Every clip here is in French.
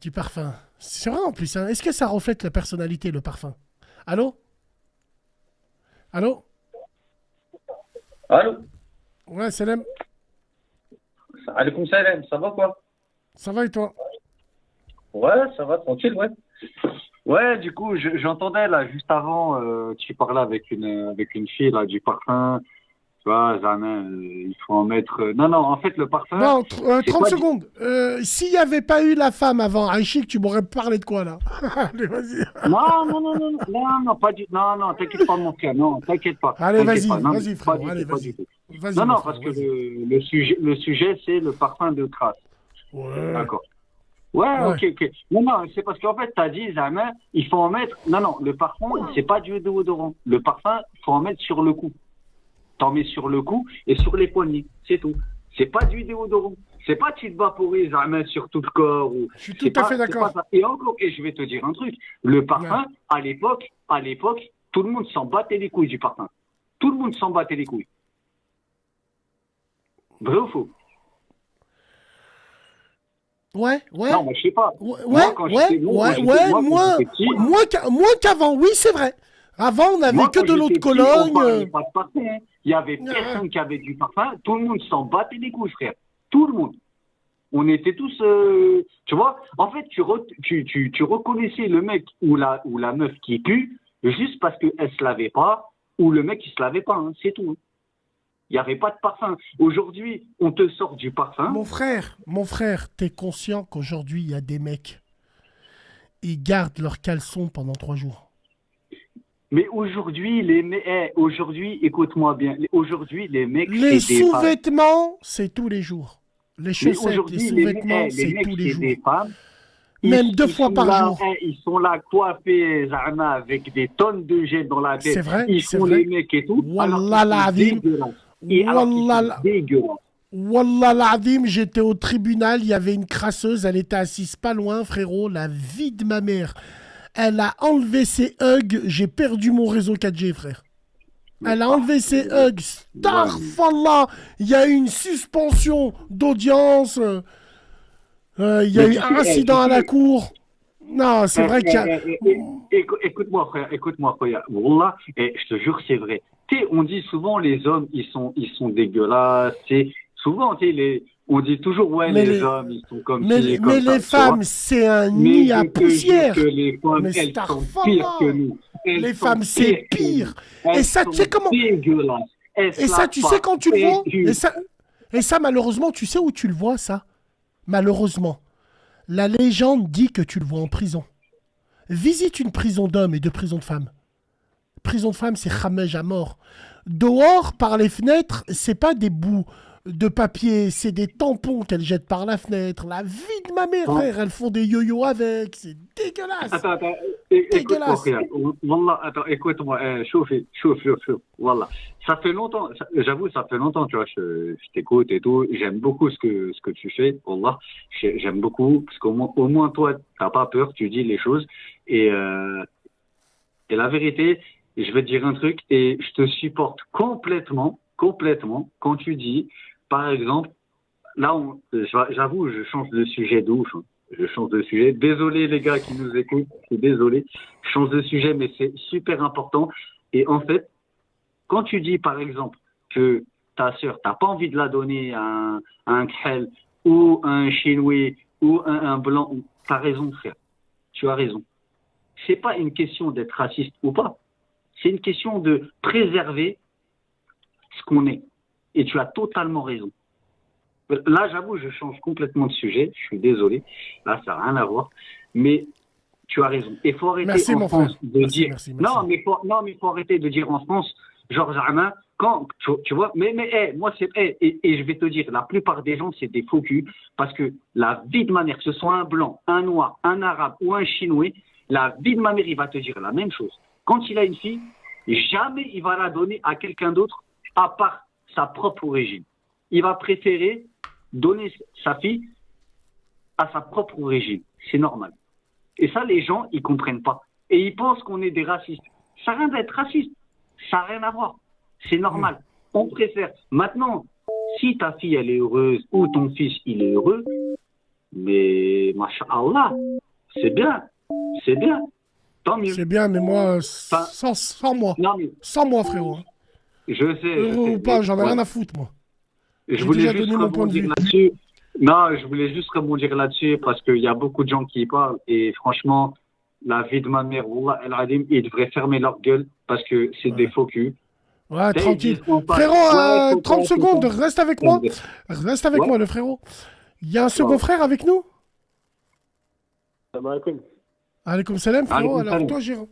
Du parfum. C'est vrai en plus. Hein. Est-ce que ça reflète la personnalité, le parfum? Allô? Allô? Allô? Ouais, Salem. Alaykoum salam, ça va quoi? Ça va et toi? Ouais, ça va, tranquille, ouais. Ouais, du coup, j'entendais là, juste avant, tu parlais avec une fille là, du parfum. Tu vois, Zana, il faut en mettre. Non, non, en fait, le parfum, Bon, c'est 30 pas du. secondes. S'il n'y avait pas eu la femme avant Aïchik, tu m'aurais parlé de quoi là? Allez, vas-y. Non, non, non, non, non, non, non, pas du. Non, non, t'inquiète pas, mon frère, non, Allez, t'inquiète vas-y, pas, non, vas-y, pas frérot. du Allez, tout, pas du vas-y. tout. Vas-y, Non, mon non, parce frérot, que vas-y. le sujet, c'est le parfum de trace. Ouais, D'accord. Ouais, ouais. ok, ok. Non, non, c'est parce qu'en fait, t'as dit, Zama, il faut en mettre. Non, non, le parfum, c'est pas du déodorant. Le parfum, il faut en mettre sur le cou. T'en mets sur le cou et sur les poignets, c'est tout. C'est pas du déodorant. C'est pas tu te vaporise Zama sur tout le corps ou. Je suis tout à fait C'est pas d'accord. ça. Et encore, et je vais te dire un truc. Le Ouais. parfum, à l'époque, tout le monde s'en battait les couilles du parfum. Tout le monde s'en battait les couilles. Vrai ou faux? Ouais, ouais. Non, moi, je sais pas. Ouais, Moi, quand ouais, j'étais, moi, ouais, ouais, quand moins, j'étais petit, moins qu'avant, oui, c'est vrai. Avant, on n'avait moi, que quand de l'eau de j'étais petit, on Cologne. parlait pas de parfum, hein. Il y avait Ouais. personne qui avait du parfum. Tout le monde s'en battait les couilles, frère. Tout le monde. On était tous, tu vois. En fait, tu reconnaissais le mec ou la meuf qui pue juste parce qu'elle se lavait pas ou le mec qui se lavait pas. Hein, c'est tout. Hein. Il n'y avait pas de parfum. Aujourd'hui, on te sort du parfum. Mon frère, t'es conscient qu'aujourd'hui, il y a des mecs, ils gardent leurs caleçons pendant 3 jours. Mais aujourd'hui, aujourd'hui, écoute-moi bien. Aujourd'hui, les mecs, Les c'est des femmes. sous-vêtements, c'est tous les jours. Les Mais chaussettes, les aujourd'hui, sous-vêtements, les c'est mecs, tous les c'est des jours. femmes. Même deux fois par jour. Ils sont là coiffés, Zahma, avec des tonnes de gel dans la C'est tête. vrai, Ils c'est font les vrai. mecs et tout, alors qu'ils Wallah sont l'azim. dégueulasses. Et alors qu'ils Wallah, sont dégueulasses. Wallah l'azim, j'étais au tribunal, il y avait une crasseuse, elle était assise pas loin, frérot, la vie de ma mère. Elle a enlevé ses hugs, j'ai perdu mon réseau 4G, frère. Mais Elle a ça, enlevé ses hugs. ouais, Starfallah, il y a eu une suspension d'audience. Il y a mais eu un tu incident à la sais, cour. Non, c'est vrai qu'il y a. écoute-moi, frère, écoute-moi, frère. Wallah, et je te jure, c'est vrai. Tu sais, on dit souvent les hommes, ils sont dégueulasses. Souvent, tu sais, on dit toujours, ouais, Mais les les, hommes, ils sont comme ci et mais comme ça, les tu vois. femmes, c'est un Mais nid je à te jure que poussière. les femmes, Mais elles sont pires que Starfallah. nous. Elles Les sont femmes, c'est pires que pire. nous. Et Elles ça, tu sais sont comment. dégueulasses. Elles Et se ça, lavent tu sais pas. quand tu le Elles vois. puent. Et ça, malheureusement, tu sais où tu le vois, ça? Malheureusement. La légende dit que tu le vois en prison. Visite une prison d'hommes et de prison de femmes. Prison de femmes, c'est khamej à mort. Dehors, par les fenêtres, c'est pas des bouts de papier, c'est des tampons qu'elles jettent par la fenêtre. La vie de ma mère, Hein. frère, elles font des yo-yo avec. C'est dégueulasse. Attends, écoute-moi, Dégueulasse. frère. Wallah, attends, écoute-moi. Chouf. Wallah. Ça fait longtemps, j'avoue, ça fait longtemps, tu vois, je t'écoute et tout. J'aime beaucoup ce que tu fais, Wallah. J'aime beaucoup, parce au moins, toi, t'as pas peur, tu dis les choses. Et, euh, et la vérité, je vais te dire un truc, et je te supporte complètement, quand tu dis, par exemple, là, j'avoue, je change de sujet de ouf. Hein. Je change de sujet. Désolé les gars qui nous écoutent, je suis désolé. Je change de sujet, mais c'est super important. Et en fait, quand tu dis par exemple que ta sœur, t'as pas envie de la donner à un Khel ou un Chinois ou un blanc, t'as raison frère. Tu as raison. C'est pas une question d'être raciste ou pas. C'est une question de préserver ce qu'on est. Et tu as totalement raison. Là, j'avoue, je change complètement de sujet. Je suis désolé. Là, ça n'a rien à voir. Mais tu as raison. Il faut arrêter Merci, en mon France frère. de Merci, dire. merci, merci. Non, mais il faut arrêter de dire en France, genre, Zahma, quand, tu vois, moi, et je vais te dire, la plupart des gens, c'est des faux culs, parce que la vie de ma mère, que ce soit un blanc, un noir, un arabe ou un chinois, la vie de ma mère, il va te dire la même chose. Quand il a une fille, jamais il va la donner à quelqu'un d'autre, à part sa propre origine. Il va préférer donner sa fille à sa propre origine. C'est normal. Et ça, les gens, ils comprennent pas. Et ils pensent qu'on est des racistes. Ça n'a rien d'être raciste. Ça n'a rien à voir. C'est normal. On préfère. Maintenant, si ta fille, elle est heureuse ou ton fils, il est heureux, Mais, masha'Allah, c'est bien. C'est bien. Tant mieux. C'est bien, mais moi, Enfin, sans moi. non, mais Sans moi, frérot. Hein. je sais, Heureux ou pas, mais j'en ai ouais. rien à foutre, moi. Je J'ai voulais déjà juste donné mon point de rebondir vue. là-dessus. Non, je voulais juste rebondir là-dessus parce qu'il y a beaucoup de gens qui y parlent et franchement, la vie de ma mère, Wallah El Adim, ils devraient fermer leur gueule parce que c'est des Ouais, faux culs. ouais, Tu sais, ils tranquille. disent, on parle, Frérot, ouais, faut 30 pas, faut secondes, pas. reste avec Ouais, moi. Reste avec moi, le frérot. Il y a un second ouais. frère avec nous? Salam alaikum. Alaykoum salam, frérot. Alaykoum salam.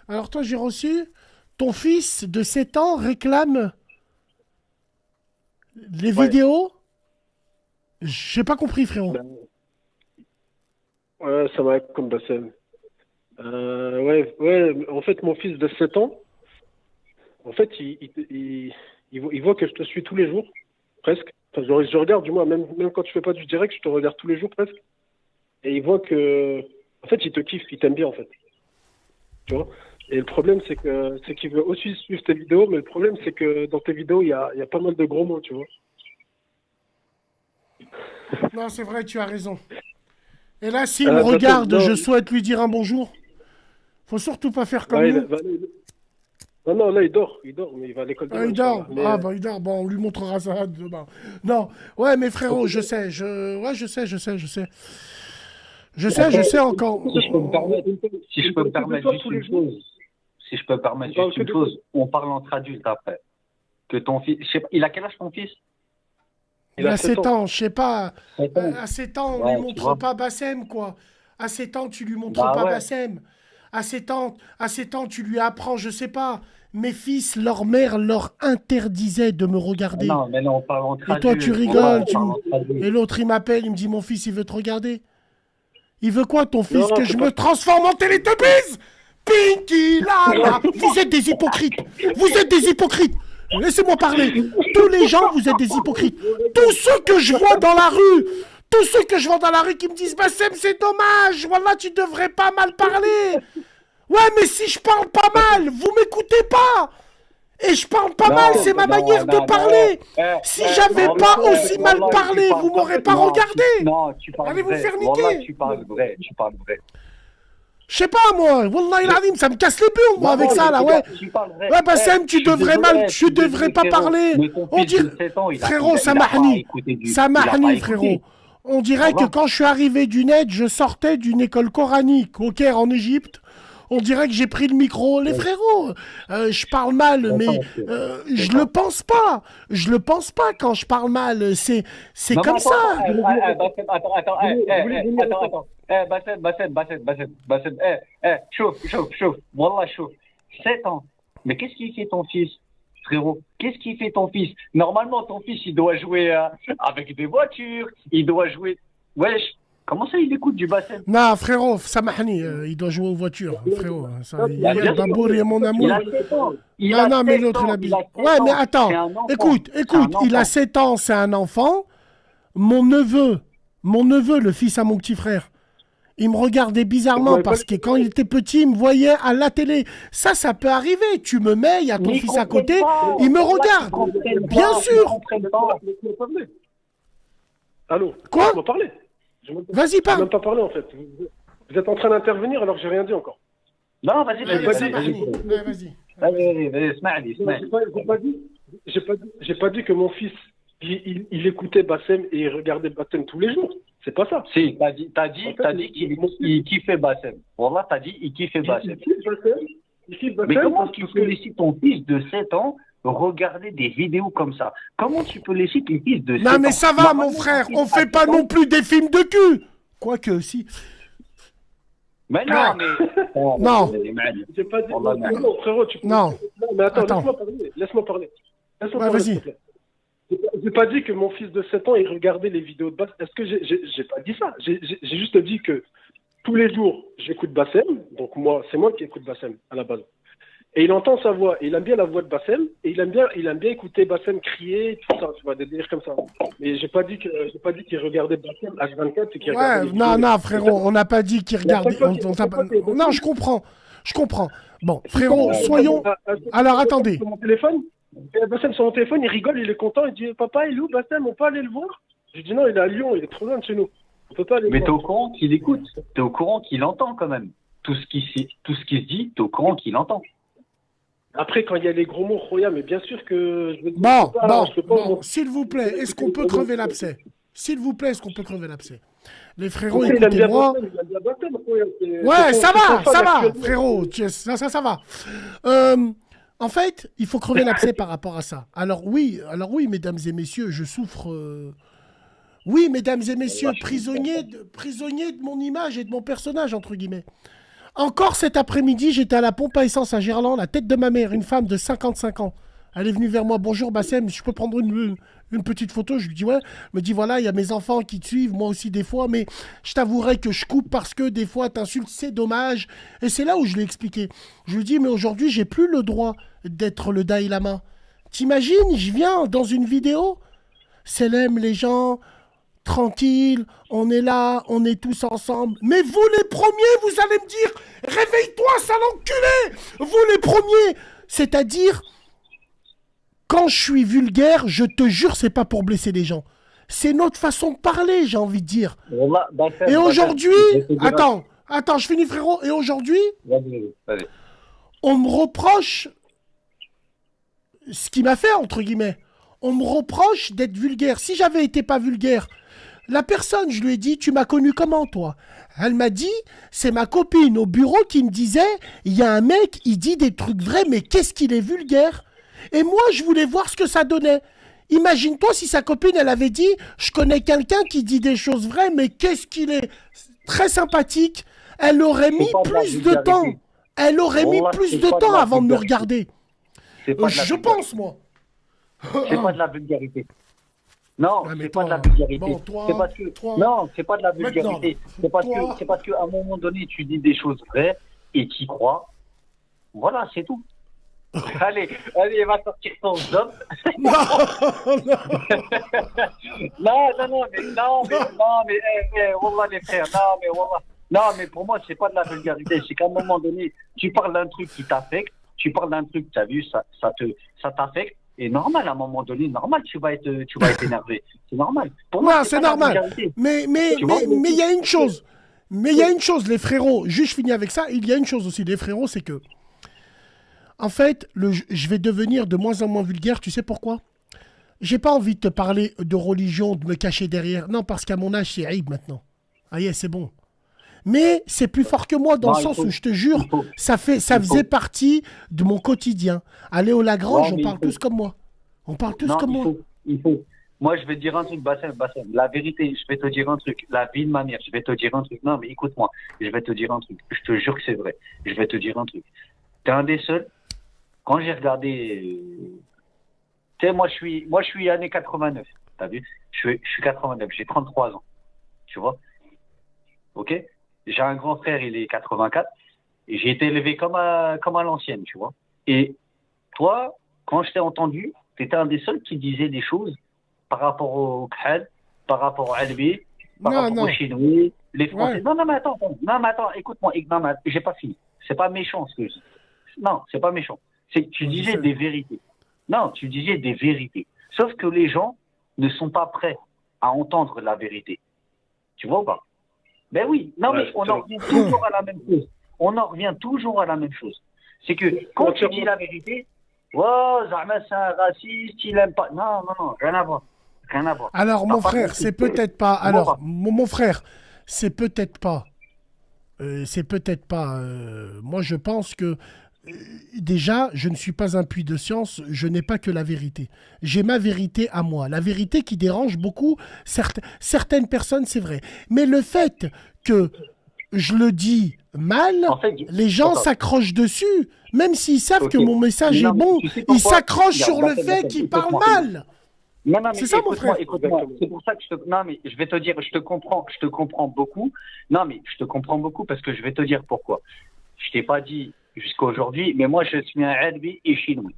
Alors toi, j'ai reçu, ton fils de 7 ans réclame les Ouais. vidéos. J'ai pas compris, frérot. Ben, ouais, salam alaikum, Bassem. Ouais, en fait, mon fils de 7 ans, en fait, il voit que je te suis tous les jours, presque. Enfin, je regarde, du moins, même quand tu fais pas du direct, je te regarde tous les jours, presque. Et il voit que, en fait, il te kiffe, il t'aime bien, en fait. Tu vois? Et le problème, c'est qu'il veut aussi suivre tes vidéos, mais le problème, c'est que dans tes vidéos, il y a pas mal de gros mots, tu vois. Non, c'est vrai, tu as raison. Et là, s'il me Bassem, regarde, non, je souhaite lui dire un bonjour. Faut surtout pas faire comme ouais, nous. non, là, il dort, mais il va à l'école Ah, demain, il dort. Inch'Allah. Mais, Ah, bah, il dort. Bon, on lui montrera ça demain. Non. Ouais, mais frérot, je sais. Ouais, je sais. Je sais encore. Si je peux me permettre, si je peux me permettre juste une chose, si je peux me permettre juste une chose, on parle entre adultes après. Que ton fils, je sais pas, il a quel âge ton fils? Il a 7 ans, je sais pas. 7 ans. À 7 ans, on Ouais, lui tu montre vois. pas Bassem, quoi. À 7 ans, tu lui montres Bah pas ouais. Bassem. À 7 ans, tu lui apprends, je sais pas. Mes fils, leur mère leur interdisait de me regarder. Non, mais non, on parle entre Et toi, tu adultes. Voilà, rigoles. on parle entre adultes. Et l'autre, il m'appelle, il me dit, mon fils, il veut te regarder. Il veut quoi, ton fils? Non, Que c'est je pas- me transforme en Télétubbies? Pinky, là. Vous êtes des hypocrites. Vous êtes des hypocrites. Laissez-moi parler. Tous les gens, vous êtes des hypocrites. Tous ceux que je vois dans la rue, tous ceux que je vois dans la rue qui me disent, Bassem, c'est dommage. Voilà, tu devrais pas mal parler. Ouais, mais si je parle pas mal, vous m'écoutez pas. Et je parle pas mal, c'est ma manière de parler. Si j'avais pas aussi mal parlé, vous m'aurez pas regardé. Non, tu parles Allez vous vrai. faire Wallah, niquer. tu parles vrai. Tu parles vrai. Je sais pas, moi. Wallah il adim, ça me casse les pions, moi, avec Non, ça, là, ouais. tu parles vrai. Ouais, Bassem, tu Je suis devrais désolé, mal, je suis tu devrais désolé, pas frérot. parler. Mais ton On fils dirait, de 7 ans, il a frérot, pas Samahni, écouté du- il a Samahni, pas écouté. frérot. On dirait que Voilà. quand je suis arrivé du net, je sortais d'une école coranique au Caire, en Égypte. On dirait que j'ai pris le micro. Les frérots, je parle mal, mais je le pense pas. Je le pense pas quand je parle mal. C'est Non, comme mais ça. Bassem, attends. Bassem, chauffe. Wallah, chauffe. 7 ans. Mais qu'est-ce qu'il fait ton fils, frérot? Qu'est-ce qu'il fait ton fils? Normalement, ton fils, il doit jouer avec des voitures. Il doit jouer. Wesh, comment ça, il écoute du Bassem? Non, frérot, Samahni, il doit jouer aux voitures, frérot. Ça, il y Bah, a bien le babour, il y a mon Il amour. a 7 ans. Non, mais l'autre, il a il a 7 Ouais, mais ans. attends. C'est un enfant. Écoute, C'est un il a enfant. 7 ans, c'est un enfant. Mon neveu, le fils à mon petit frère, il me regardait bizarrement parce que quand il était petit, il me voyait à la télé. Ça peut arriver. Tu me mets, il y a ton Mais ils fils à comprennent côté, pas. il me Wallah, regarde. ils comprennent Bien pas, sûr. ils comprennent pas. Laisse-moi parler. Allô? Quoi? Laisse-moi parler. Vas-y, J'ai parle. même pas parlé, en fait. Vous êtes en train d'intervenir alors que j'ai rien dit encore. Non, vas-y, Allez, vas-y. Samahni. Ouais, vas-y. Vas-y, اسمعني. J'ai pas dit que mon fils, il écoutait Bassem et il regardait Bassem tous les jours. C'est pas ça. Si, t'as dit qu'il kiffait Bassem. Wallah, t'as dit il kiffait Bassem. Il kiffe Mais Bassem comment parce tu que- peux laisser ton fils de 7 ans regarder des vidéos comme ça? Comment tu peux laisser ton fils de 7 ans? Non, mais ça va, mon frère. On fait pas non plus des films de cul. Quoique, si. Mais Non. non, mais... Non. J'ai pas dit. Wallah, Non, frérot, tu peux. Non. Mais attends. Attends. Laisse-moi parler. Ouais, parler, vas-y. s'il te plaît. J'ai pas dit que mon fils de 7 ans, il regardait les vidéos de Bassem. Est-ce que j'ai pas dit ça? J'ai juste dit que tous les jours, j'écoute Bassem. Donc c'est moi qui écoute Bassem à la base. Et il entend sa voix. Et il aime bien la voix de Bassem. Et il aime bien écouter Bassem crier, tout ça, tu vois, des délires comme ça. Mais j'ai pas dit qu'il regardait Bassem H24 et qu'il regardait. Ouais, les non, vidéos. non, frérot, on n'a pas dit qu'il regardait. Non, je comprends. Bon, frérot, soyons. Alors, attendez. Sur mon téléphone, Bassem sur mon téléphone, il rigole, il est content, il dit papa, il est où Bassem, on peut aller le voir? Je dis non, il est à Lyon, il est trop loin de chez nous. On peut pas les Mais voir. t'es au courant qu'il écoute. T'es au courant qu'il entend quand même. Tout ce qui se dit, t'es au courant qu'il entend. Après, quand il y a les gros mots, Roya, mais bien sûr que je veux dire, Bon, je peux pas bon, s'il vous plaît, est-ce qu'on peut crever l'abcès? S'il vous plaît, est-ce qu'on peut crever l'abcès? Les frérots, Il aime bien écoutez-moi. Bassem, il aime bien Bassem, Roya. Ouais, ça va, actuellement. frérot. Ça va. En fait, il faut crever l'abcès par rapport à ça. Alors oui, mesdames et messieurs, je souffre. Oui, mesdames et messieurs, prisonniers de mon image et de mon personnage, entre guillemets. Encore cet après-midi, j'étais à la pompe à essence à Gerland, la tête de ma mère, une femme de 55 ans. Elle est venue vers moi, bonjour Bassem, je peux prendre une petite photo? Je lui dis ouais. Elle me dit voilà, il y a mes enfants qui te suivent, moi aussi des fois, mais je t'avouerai que je coupe parce que des fois t'insultes, c'est dommage. Et c'est là où je l'ai expliqué. Je lui dis mais aujourd'hui, j'ai plus le droit d'être le Dalai Lama. T'imagines, je viens dans une vidéo, Selem les gens, tranquille, on est là, on est tous ensemble. Mais vous les premiers, vous allez me dire, réveille-toi, sale enculé! Vous les premiers! C'est-à-dire, quand je suis vulgaire, je te jure, c'est pas pour blesser les gens. C'est notre façon de parler, j'ai envie de dire. Et aujourd'hui, attends, je finis frérot. Et aujourd'hui, Vas-y. on me reproche ce qu'il m'a fait, entre guillemets. On me reproche d'être vulgaire. Si j'avais été pas vulgaire, la personne, je lui ai dit, tu m'as connu comment, toi? Elle m'a dit, c'est ma copine au bureau qui me disait, il y a un mec, il dit des trucs vrais, mais qu'est-ce qu'il est vulgaire? Et moi, je voulais voir ce que ça donnait. Imagine-toi si sa copine, elle avait dit, je connais quelqu'un qui dit des choses vraies, mais qu'est-ce qu'il est très sympathique. Elle aurait mis plus de temps. Elle aurait mis plus de temps avant de me regarder. Je pense, moi. C'est pas de la vulgarité. Non, Ouais, mais c'est pas de la toi, vulgarité. bon, toi, C'est parce que toi, non, c'est pas de la maintenant, vulgarité. toi- C'est parce qu'à un moment donné, tu dis des choses vraies et tu y crois. Voilà, c'est tout. Allez, il va sortir ton job. Non, non. Wallah, les frères, wallah. Non, mais pour moi, c'est pas de la vulgarité. C'est qu'à un moment donné, tu parles d'un truc qui t'affecte, tu parles d'un truc, tu as vu, ça t'affecte. Et normal, à un moment donné, normal, tu vas être énervé. C'est normal. Pour moi, Non, c'est pas de la normal. vulgarité. Mais Tu vois, il y a une chose. Mais il y a une chose, les frérots. Juste, je finis avec ça. Il y a une chose aussi, les frérots, c'est que, en fait, je vais devenir de moins en moins vulgaire. Tu sais pourquoi? J'ai pas envie de te parler de religion, de me cacher derrière. Non, parce qu'à mon âge, c'est Aïb maintenant. Ah, yeah, c'est bon. Mais c'est plus fort que moi dans Non, le sens il faut- où je te jure, il faut- ça il faut- faisait partie de mon quotidien. Aller au Lagrange, Non, on mais parle il faut- tous comme moi. On parle tous Non, comme moi. il faut. Moi, je vais te dire un truc, Bassem. La vérité, je vais te dire un truc. La vie de ma mère, je vais te dire un truc. Non, mais écoute-moi, je vais te dire un truc. Je te jure que c'est vrai. Je vais te dire un truc. T'es un des seuls. Quand j'ai regardé, tu sais, moi, je suis années 89. T'as vu? Je suis 89. J'ai 33 ans. Tu vois? Ok? J'ai un grand frère, il est 84. Et j'ai été élevé comme à l'ancienne, tu vois? Et toi, quand je t'ai entendu, tu étais un des seuls qui disait des choses par rapport au Khad, par rapport au Albi, par Non, rapport non. aux Chinois, les Français. Ouais. Non, mais attends, écoute-moi. Non, mais j'ai pas fini. C'est pas méchant ce que je dis. Non, c'est pas méchant. Tu Ouais, je disais sais. des vérités. Non, tu disais des vérités. Sauf que les gens ne sont pas prêts à entendre la vérité. Tu vois ou pas? Ben oui. Non, Ouais, mais on c'est en vrai. revient toujours à la même chose. On en revient toujours à la même chose. C'est que quand tu dis la vérité, oh, Zahma, c'est un raciste, il aime pas. Non, rien à voir. Rien à voir. Alors, T'as mon pas frère, compris. c'est peut-être pas. Tu vois Alors, pas. mon frère, c'est peut-être pas. Moi, je pense que déjà, je ne suis pas un puits de science. Je n'ai pas que la vérité. J'ai ma vérité à moi. La vérité qui dérange beaucoup certaines personnes, c'est vrai. Mais le fait que je le dis mal, En fait, les gens attends. s'accrochent dessus. Même s'ils savent Ok. que mon message Non, est mais bon, tu sais ils pourquoi? s'accrochent sur Regarde, le Bassem, fait Bassem, qu'ils parlent écoute-moi. mal. Non, mais C'est ça, mon frère. écoute-moi. C'est pour ça que non, mais je vais te dire, je te comprends beaucoup. Non, mais je te comprends beaucoup parce que je vais te dire pourquoi. Je t'ai pas dit jusqu'à aujourd'hui, mais moi, je suis un Albi et chinois.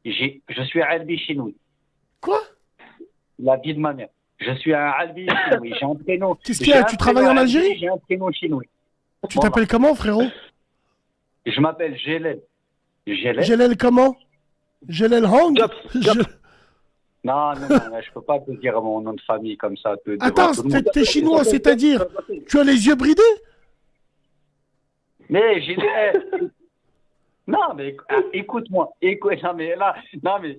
Je suis un Albi chinois. Quoi? La vie de ma mère. Je suis un Albi chinois. J'ai un prénom. Qu'est-ce qu'il y a? j'ai un Tu travailles prénom en Albi, Algérie? J'ai un prénom chinois. Tu t'appelles comment, frérot? Je m'appelle Gélel. Jelel comment? Jelel Hang? Gap, Gap. Non, non, non, non, je peux pas te dire mon nom de famille comme ça. Devant Attends, tout le monde. t'es chinois, c'est-à-dire, tu as les yeux bridés? Mais j'ai dit, non, mais écoute-moi. Non, mais là, non, mais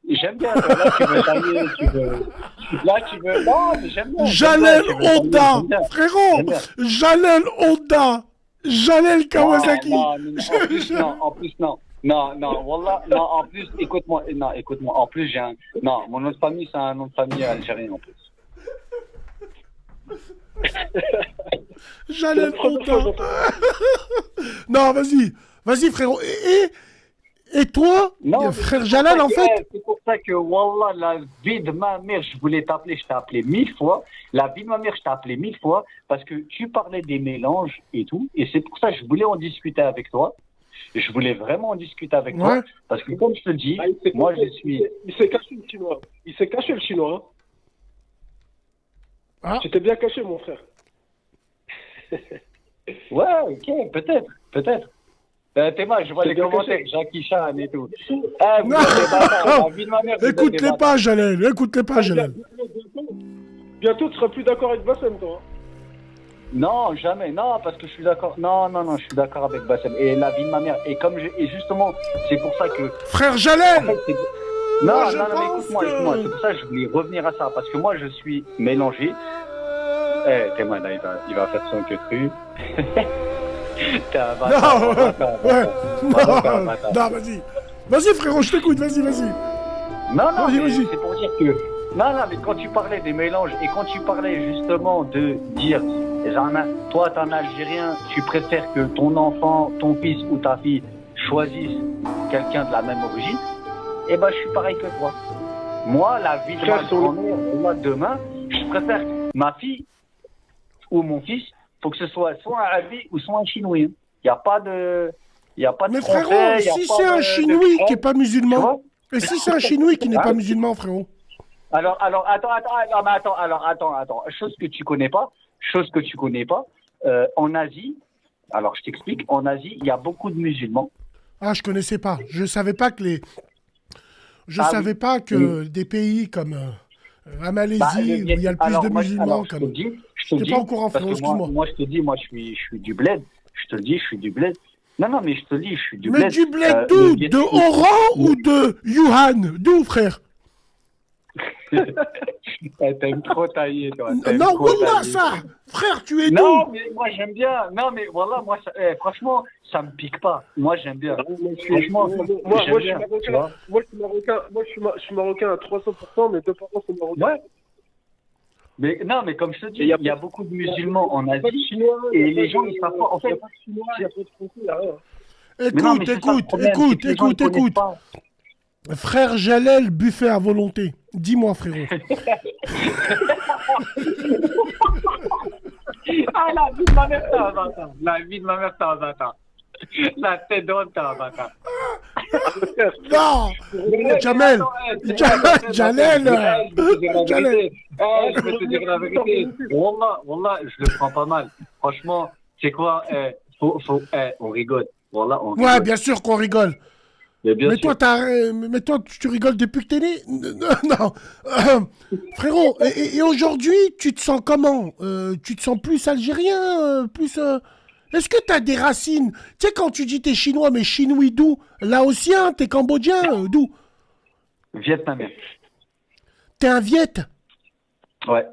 j'aime bien. Là, tu veux tailler, là, tu veux. Non, mais j'aime bien. Jalel Tu veux tailler, Honda, j'aime bien. frérot, J'aime bien. Jalel Honda, Jalel Kawasaki. Non, non, non, en plus, non, en plus, non. Non, non, wallah, non, en plus, écoute-moi, non, écoute-moi, en plus, non, mon nom de famille, c'est un nom de famille algérien, en plus. Jalel Honda. Non, vas-y, frérot. Et toi, Non, frère Jalal, en fait? C'est pour ça que, wallah, la vie de ma mère, je voulais t'appeler, je t'ai appelé 1000 fois. La vie de ma mère, je t'ai appelé 1000 fois, parce que tu parlais des mélanges et tout, et c'est pour ça que je voulais en discuter avec toi. Je voulais vraiment en discuter avec Ouais. toi, parce que comme je te le dis, moi, je suis... Il s'est caché le chinois. Il s'est caché le chinois. Hein. Ah. Tu t'es bien caché, mon frère. Ouais, ok, peut-être. Théma, je vois les bien commentaires, caché. Jackie Chan et tout. Vous Non. êtes des bâtards, la vie de ma mère, vous êtes des Écoute-les bâtards. pas, Jalel, écoute-les pas, Jalel. Bientôt, tu seras plus d'accord avec Bassem, toi. Non, jamais, non, parce que je suis d'accord. Non, je suis d'accord avec Bassem. Et la vie de ma mère. Et justement, c'est pour ça que. Frère En Jalel. fait, Moi, non, je non, mais pense écoute-moi. que- C'est pour ça que je voulais revenir à ça. Parce que moi, je suis mélangé. Témoin, là, il va faire son que cru. T'es un Non, bâtard. ouais. Bâtard, Non, bâtard. non, vas-y. Vas-y, frérot, je t'écoute, vas-y. Non, Vas-y, mais vas-y. c'est pour dire que. Non, mais quand tu parlais des mélanges et quand tu parlais justement de dire, genre, toi, t'es un Algérien, tu préfères que ton enfant, ton fils ou ta fille choisisse quelqu'un de la même origine, eh ben, je suis pareil que toi. Moi, la vie de ma Frère, sur le- grand-mère, moi, demain, je préfère que ma fille ou mon fils, faut que ce soit un arabe ou soit un chinois. Il n'y a pas de. Il y a pas de Mais français, frérot, y a si pas c'est un de chinois crème, qui est pas tu musulman, vois. et si c'est un chinois qui n'est Hein? pas musulman, frérot? Alors, attends. Chose que tu connais pas. En Asie, alors je t'explique. En Asie, il y a beaucoup de musulmans. Ah, je connaissais pas. Je savais pas que Je Ah savais oui. pas que des pays comme la Malaisie, où il y a le plus de musulmans, je te comme... dis, J'étais pas au courant, parce frérot, que moi, excuse-moi. moi, je te dis, moi, je suis du bled. Je te le dis, je suis du bled. Non, mais je te le dis, je suis du Mais bled. du bled Le d'où? Viet- De Oran ou de Yuhan? D'où, frère? T'aimes trop tailler, toi. Non, wallah, ça! Frère, tu es Non, d'où? mais moi, j'aime bien. Non, mais voilà, moi, franchement, ça me pique pas. Moi, j'aime bien. Franchement, Moi, j'aime je suis bien, tu marocain. vois. Moi, je suis marocain à 300%, mes deux parents sont marocains. Ouais. Mais non, mais comme je te dis, Et y a il y a beaucoup de musulmans en Il y a pas de Asie. Chinois, Et il y a les pas gens, de- ils savent pas. En il y a fait, pas de Chinois, il y a pas de Français, il y a rien. mais non, mais c'est ça le problème, c'est que les gens, ils connaissent pas. Frère Jalel, buffet à volonté. Dis-moi, frérot. Ah, la vie de ma mère, t'es un bâtard. La vie de ma mère, t'es un bâtard. La tête d'homme, t'es un bâtard. Non! Jamel! Jalel! Jalel! Je vais te dire la vérité. Wallah, je le prends pas mal. Franchement, c'est quoi? On rigole. Wallah, on rigole. Ouais, bien sûr qu'on rigole. Mais bien Mais sûr. toi, tu rigoles depuis que t'es né? Non. Frérot, et aujourd'hui, tu te sens comment? Tu te sens plus algérien? Est-ce que t'as des racines? Tu sais, quand tu dis t'es chinois, mais chinois d'où? Laotien? T'es cambodgien? D'où? Vietnamien. T'es un Viet? Ouais.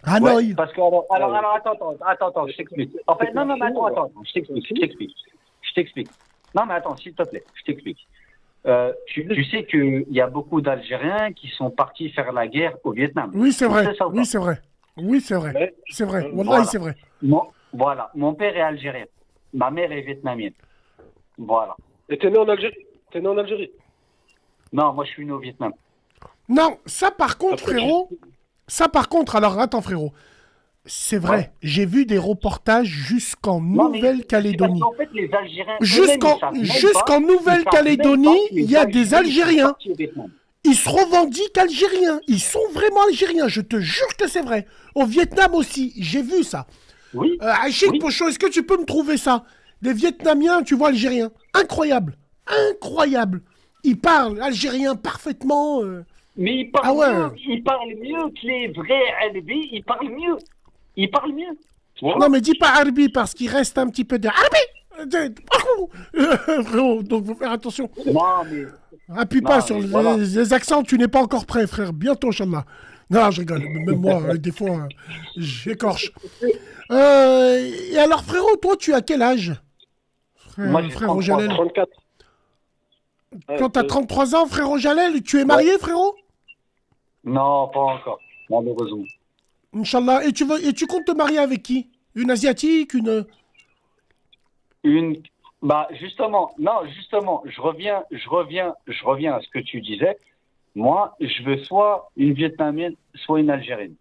Hanoï? Ouais, parce que, alors, attends, je t'explique. En fait, non, mais attends, je t'explique. Non, mais attends, s'il te plaît, je t'explique. Tu sais qu'il y a beaucoup d'Algériens qui sont partis faire la guerre au Vietnam. Oui, c'est Tu vrai. sais ça ou pas? Oui, c'est vrai. Oui, c'est vrai. Ouais. C'est vrai. Wallahi, Voilà. c'est vrai. Voilà, mon père est algérien. Ma mère est vietnamienne. Voilà. Et t'es né en Algérie. T'es né en Algérie. Non, moi, je suis né au Vietnam. Non, ça par contre, Après, frérot. Ça par contre, alors attends, frérot. C'est vrai, Ouais. j'ai vu des reportages jusqu'en Non, mais Nouvelle-Calédonie. En fait, les Algériens. Jusqu'en Nouvelle-Calédonie, il y a des Algériens. Ils se revendiquent algériens. Ils sont vraiment algériens. Je te jure que c'est vrai. Au Vietnam aussi, j'ai vu ça. Oui. Achik Oui. Pocho, est-ce que tu peux me trouver ça? Des Vietnamiens, tu vois, algériens. Incroyable. Incroyable. Ils parlent algérien parfaitement. Mais il parle Ah ouais. mieux, il parle mieux que les vrais Albi, il parle mieux. Il parle mieux. Voilà. Non, mais dis pas Arbi parce qu'il reste un petit peu de Arbi. Frérot, donc faut faire attention. Non, mais Appuie Non, pas sur mais voilà. les accents, tu n'es pas encore prêt, frère. Bientôt, Inch'Allah. Non, je rigole. Même moi, des fois, j'écorche. Et alors, frérot, toi, tu as quel âge? Moi, j'ai Frérot 33 Jalel. ans. 34. Quand t'as 33 ans, frérot Jalel, tu es marié, frérot? Non, pas encore, malheureusement. Inch'Allah. Et tu comptes te marier avec qui? Une asiatique, une... Bah, justement, je reviens à ce que tu disais. Moi, je veux soit une Vietnamienne, soit une Algérienne.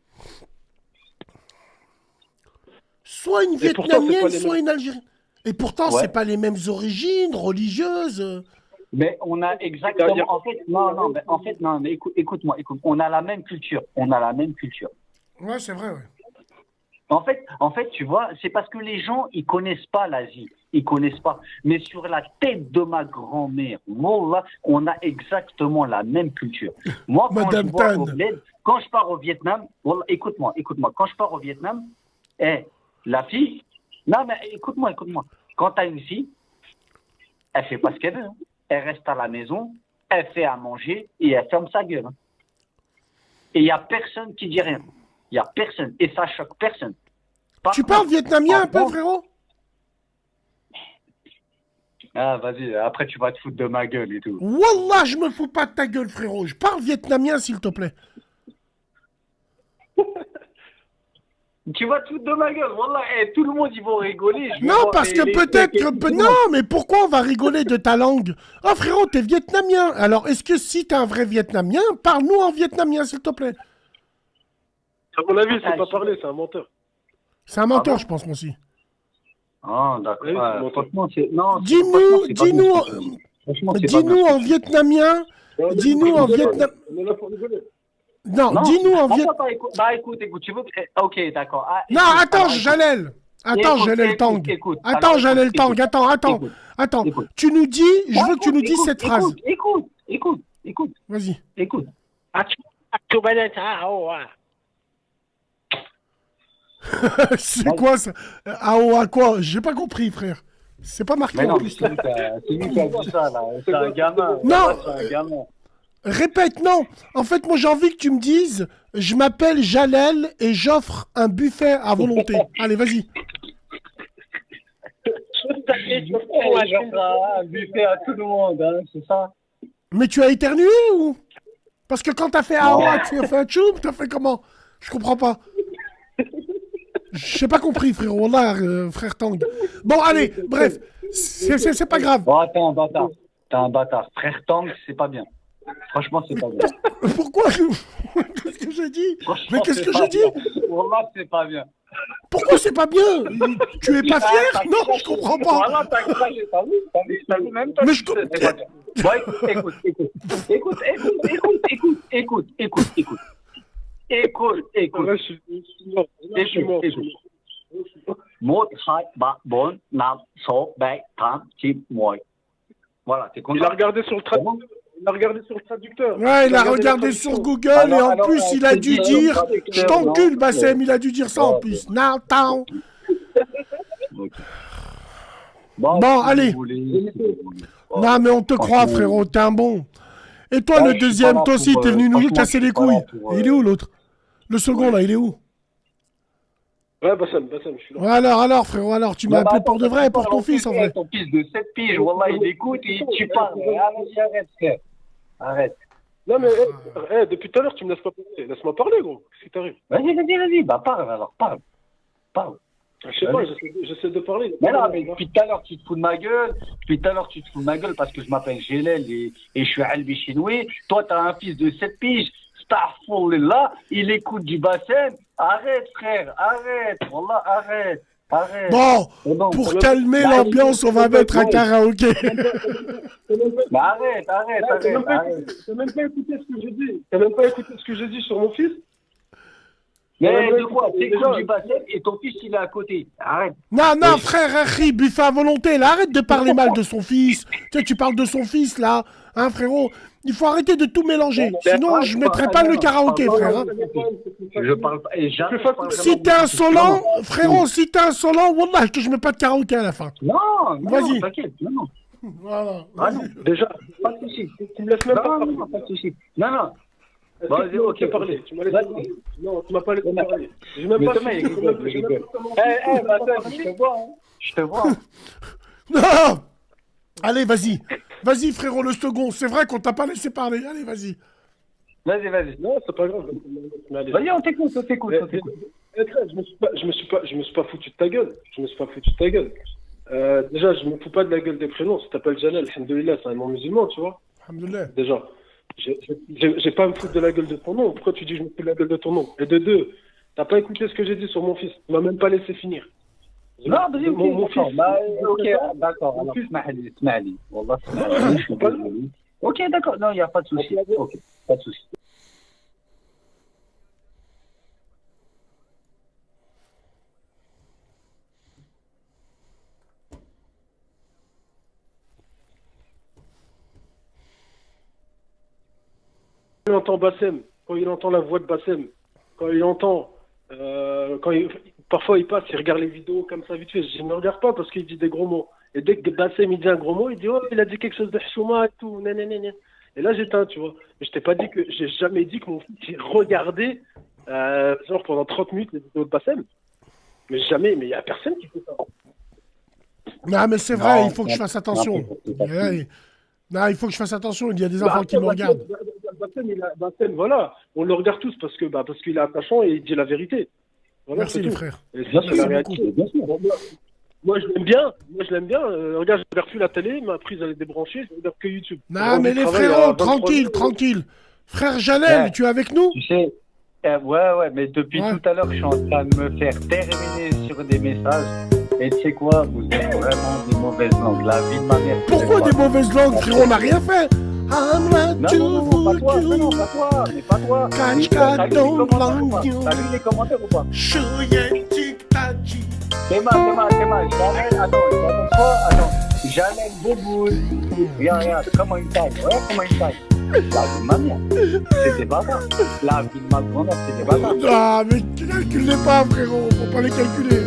Soit une Et pourtant, c'est vietnamienne, pas les soit mêmes. une algérienne. Et pourtant, Ouais. c'est pas les mêmes origines religieuses. Mais on a exactement, en fait, non, mais écoute-moi, on a la même culture, Ouais, c'est vrai, ouais. En fait, tu vois, c'est parce que les gens, ils connaissent pas l'Asie, ils connaissent pas. Mais sur la tête de ma grand-mère, Wallah, on a exactement la même culture. Moi, quand Madame je vois Tan. au bled, quand je pars au Vietnam, Wallah, écoute-moi, quand je pars au Vietnam, la fille, non, mais écoute-moi, quand tu as une fille, elle fait pas ce qu'elle veut, hein. Elle reste à la maison, elle fait à manger et elle ferme sa gueule, hein. Et il n'y a personne qui dit rien. Il n'y a personne. Et ça choque personne. Par Tu contre, parles vietnamien un peu, en France- frérot? Ah, vas-y, après tu vas te foutre de ma gueule et tout. Wallah, je me fous pas de ta gueule, frérot. Je parle vietnamien, s'il te plaît. Tu vas te foutre de ma gueule, Wallah, tout le monde, ils vont rigoler. Je vais Non, voir parce que les peut-être trucs et que... tout. Non, mais pourquoi on va rigoler de ta langue? Oh, frérot, t'es vietnamien. Alors, est-ce que si t'es un vrai vietnamien, parle-nous en vietnamien, s'il te plaît. À mon avis, c'est Ah, pas je- parler, c'est un menteur. C'est un menteur, bon je pense, moi aussi. Ah, d'accord. Oui, c'est Ouais, bon. franchement, c'est... Non, franchement, Dis-nous, c'est pas bien dis-nous, ce que tu fais. Franchement, c'est pas dis-nous bien ce en que tu vietnamien. Dis-nous en vietnam... On est là pour rigoler. Non, Non, dis-nous en vietnamien. écoute, tu veux... Ok, d'accord. Ah, Non, écoute, attends, alors, écoute. Jalel. Attends, Écoute, Jalel écoute, Tang. écoute. Attends, Alors, Jalel écoute, Tang. écoute. Attends. Écoute, Attends. écoute. Tu nous dis, je veux que tu nous dises cette phrase. Écoute. Vas-y. Écoute. C'est quoi ça? Ah, oh, à quoi? J'ai pas compris, frère. C'est pas marqué Mais en non, plus. c'est lui qui a dit ça, là. C'est un gamin. Non. C'est un gamin. Répète, non. En fait, moi, j'ai envie que tu me dises, je m'appelle Jalel et j'offre un buffet à volonté. Allez, vas-y. Un buffet à tout le monde, hein, c'est ça. Mais tu as éternué ou? Parce que quand t'as fait Aoua, tu as fait un tchoum, t'as fait comment? Je comprends pas. J'ai pas compris, frérot. Là, frère Tang. Bon, allez, bref. C'est pas grave. Oh, t'es un bâtard. T'es un bâtard. Frère Tang, c'est pas bien. Franchement, c'est pas bien. Pourquoi? Qu'est-ce que j'ai dit? Franchement, Mais qu'est-ce c'est que pas j'ai dit? bien. Wallah, c'est pas bien. Pourquoi c'est pas bien? Tu es pas fier? Non, je comprends pas. Voilà, t'as craché, t'as vu, même toi, Mais tu je sais, c'est pas bien. Bon, écoute. Ouais, je suis mort. Je suis mort. Một, hai, ba, bốn, năm, sáu, bảy, tám, chín, mười. Voilà, t'es Il a content? regardé sur le traducteur. Il a regardé sur le traducteur. Ouais, il a regardé la sur traduction. Google et en plus, il a c'est dû bien, dire traducteur, je t'encule, non? Bassem. Il a dû dire ça en Ouais, plus. Non, tant. Bon, Bon, si allez. vous voulez, si vous voulez. Non, mais on te croit, Franchement. frérot. T'es un bon. Et toi, Ouais, le je suis deuxième, pas là toi aussi, pour, t'es venu nous franchement, casser je les suis pas là couilles. pour, Il est où l'autre? Le second, là, il est où? Ouais, Bassem, je suis là. Ouais, alors, frérot, alors, tu m'as appelé pour de vrai, pour ton fils, en vrai. Ton fils de 7 piges, Wallah, il écoute et tu parles. Arrête, frère. Arrête. Non, mais depuis tout à l'heure, tu me laisses pas parler. Laisse-moi parler, gros. Qu'est-ce qui t'arrive? Vas-y. Bah, parle alors, parle. Je sais pas, j'essaie de parler. Mais non, mais depuis tout à l'heure, tu te fous de ma gueule. Parce que je m'appelle Gélel et je suis Albi chinois. Toi, t'as un fils de 7 piges. Astaghfirullah, il écoute du Bassem. Arrête, frère, arrête. Wallah, arrête. Bon, pour calmer l'ambiance, on va mettre un karaoké. Mais arrête. T'as même pas écouté ce que j'ai dit. T'as même pas écouté ce que j'ai dit sur mon fils? Mais Ouais, de quoi? mais T'écoutes déjà- du Bassem et ton fils, il est à côté. Arrête. Non, Oui. frère, Rib, il fait à volonté. Là, arrête de parler mal de son fils. Tu sais, tu parles de son fils, là. Hein, frérot? Il faut arrêter de tout mélanger. Sinon, je mettrai pas le karaoké, frère. Hein. Je parle pas. Et jamais. je parle Si vraiment t'es de- insolent, Non, frérot, si t'es insolent, wallah, je te mets pas de karaoké à la fin. non, Vas-y. non, t'inquiète. Non, non. Voilà. Ah non, Déjà, pas de souci. tu me laisses même pas Non, parler. non, pas de souci. Non, non. Est-ce Vas-y, que tu m'as ok, laissé parler? Tu m'as laissé Vas-y. parler. Non, tu m'as pas laissé Mais parler. J'ai même Mais pas Thomas, il fini, rigole, il j'ai même rigole. pas commencé. Bassem, je te vois. Hein. Je te vois. Non. Allez, vas-y. Vas-y, frérot, le second. C'est vrai qu'on t'a pas laissé parler. Allez, vas-y. Vas-y, vas-y. Non, c'est pas grave. Mais allez. Vas-y, on t'écoute, on t'écoute, Mais- on t'écoute. mais frère, je me suis pas foutu de ta gueule. Je me suis pas foutu de ta gueule. Déjà, je me fous pas de la gueule des prénoms. Si t'appelles Janel, alhamdoulilah, c'est un nom musulman, tu vois. Alhamdoulilah. Déjà. J'ai pas à me foutre de la gueule de ton nom. Pourquoi tu dis que je me fous de la gueule de ton nom? Et de deux, t'as pas écouté ce que j'ai dit sur mon fils. Tu m'as même pas laissé finir. Non, vas-y, ok, Mon d'accord. fils. Bah, ok, d'accord. Mon Alors, fils. اسمعني. والله اسمعني. Je suis pas désolé. Ok, d'accord. Non, il n'y a pas de souci. Ok, pas de souci. Quand il entend Bassem, quand il entend la voix de Bassem, quand il entend, parfois il passe, il regarde les vidéos comme ça vite fait. Je ne regarde pas parce qu'il dit des gros mots. Et dès que Bassem il dit un gros mot, il dit oh il a dit quelque chose de chouma et tout, nanana. Et là j'éteins, tu vois. Mais je t'ai pas dit que j'ai jamais dit que mon fils il regardait genre pendant 30 minutes les vidéos de Bassem. Mais jamais, mais il y a personne qui fait ça. Non, mais c'est vrai, Non, il faut que je non, fasse attention. non, c'est pas Ouais. Non, il faut que je fasse attention. Il y a des Bah, enfants qui me regardent. Bassem, voilà, on le regarde tous parce qu'il est attachant et il dit la vérité. Voilà, Merci c'est les tout. frères. Et c'est Merci la beaucoup. réalité. Bien sûr. Bon, moi, je l'aime bien. Regarde, j'ai reçu la télé, ma prise elle est débranchée, je regarde que YouTube. Je Non, rentre mais du les travail à frérots, 23 tranquille, heures. tranquille. Frère Janel, Ouais. tu es avec nous? Tu sais, ouais, mais depuis Ouais. tout à l'heure, je suis en train de me faire terminer sur des messages. Et tu sais quoi, vous êtes vraiment des mauvaises langues. La vie de ma mère. Pourquoi des mauvaises langues, frérot? On n'a rien fait. I'm not Non, pas toi, non, pas toi, mais pas toi. Catch T'as that lu les don't commentaires ou pas? belong you. T'as lu les commentaires ou pas? Shoyentitaji. Théma, attends, Janel Boboul. Regarde, comment il taille, ouais, comment il taille. La vie de ma mère, c'est des bâtards. La vie de ma grand-mère, c'est des bâtards. Ah, mais calcule-les pas, frérot. Faut pas les calculer.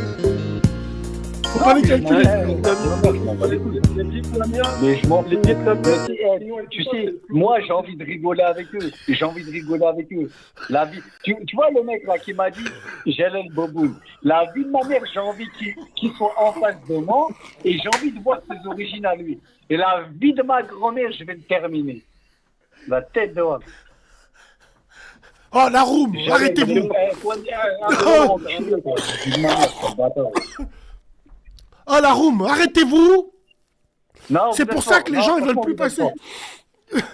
Faut pas les calculer. Mais je m'en Les fous. Vietnamiens, Tu sais, moi j'ai envie de rigoler avec eux. La vie. Tu vois le mec là qui m'a dit Jalel Boboul. La vie de ma mère, j'ai envie qu'il soit en face de moi et j'ai envie de voir ses origines à lui. Et la vie de ma grand-mère, je vais le terminer. La tête de homme. Oh, la room, arrêtez-vous. Oh, la room, arrêtez-vous. Non, C'est vous pour êtes ça fort. que les Non, gens, ils veulent franchement, plus vous êtes passer. fort.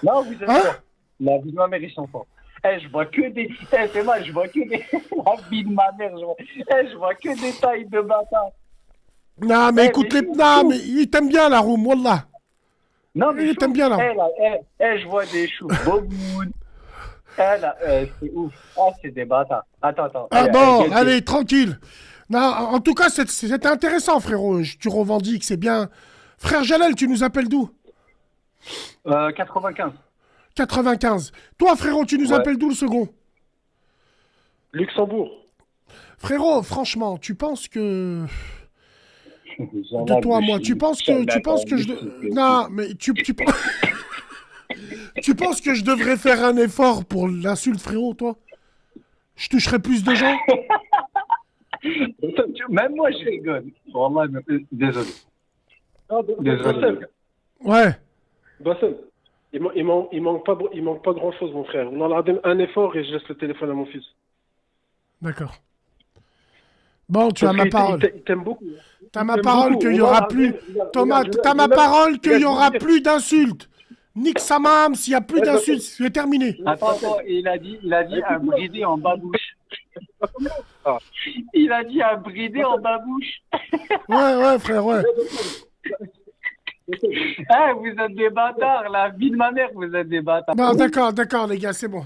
Non, vous êtes Hein? fort. La vie de ma mère, ils sont forts. Je vois que des. C'est mal, je vois que des. La vie de ma mère, je vois que des tailles de bâtard. Non, mais Eh, écoute, mais non, mais il t'aime bien, la room, wallah. Non, mais Il t'aime bien, là. Je vois des choux. Boboun. Là, c'est ouf. Ah, c'est des bâtards. Attends. Ah bon, allez, tranquille. Non, en tout cas, c'était intéressant, frérot. Tu revendiques, c'est bien. Frère Jalel, tu nous appelles d'où? 95. 95. Toi, frérot, tu nous Ouais. appelles d'où le second? Luxembourg. Frérot, franchement, tu penses que... De toi à moi, tu penses que je... Non, mais tu tu penses que je devrais faire un effort pour l'insulte, frérot, toi? Je toucherais plus de gens? Même moi, je rigole. Wallah, désolé. Désolé. Ouais. Bassem, il manque pas grand chose, mon frère. On en a un effort et je laisse le téléphone à mon fils. D'accord. Bon, tu as Parce ma qu'il parole. Il t'aime beaucoup. T'as ma parole qu'il y aura plus... Thomas, t'as ma parole qu'il y aura plus d'insultes. Nique sa mam, s'il y a plus d'insultes, c'est terminé. Attends, il a dit un bridé en babouche. Il a dit un bridé en babouche. Ouais, frère, ouais. Vous êtes des bâtards, la vie de ma mère, vous êtes des bâtards. Bon, d'accord, les gars, c'est bon.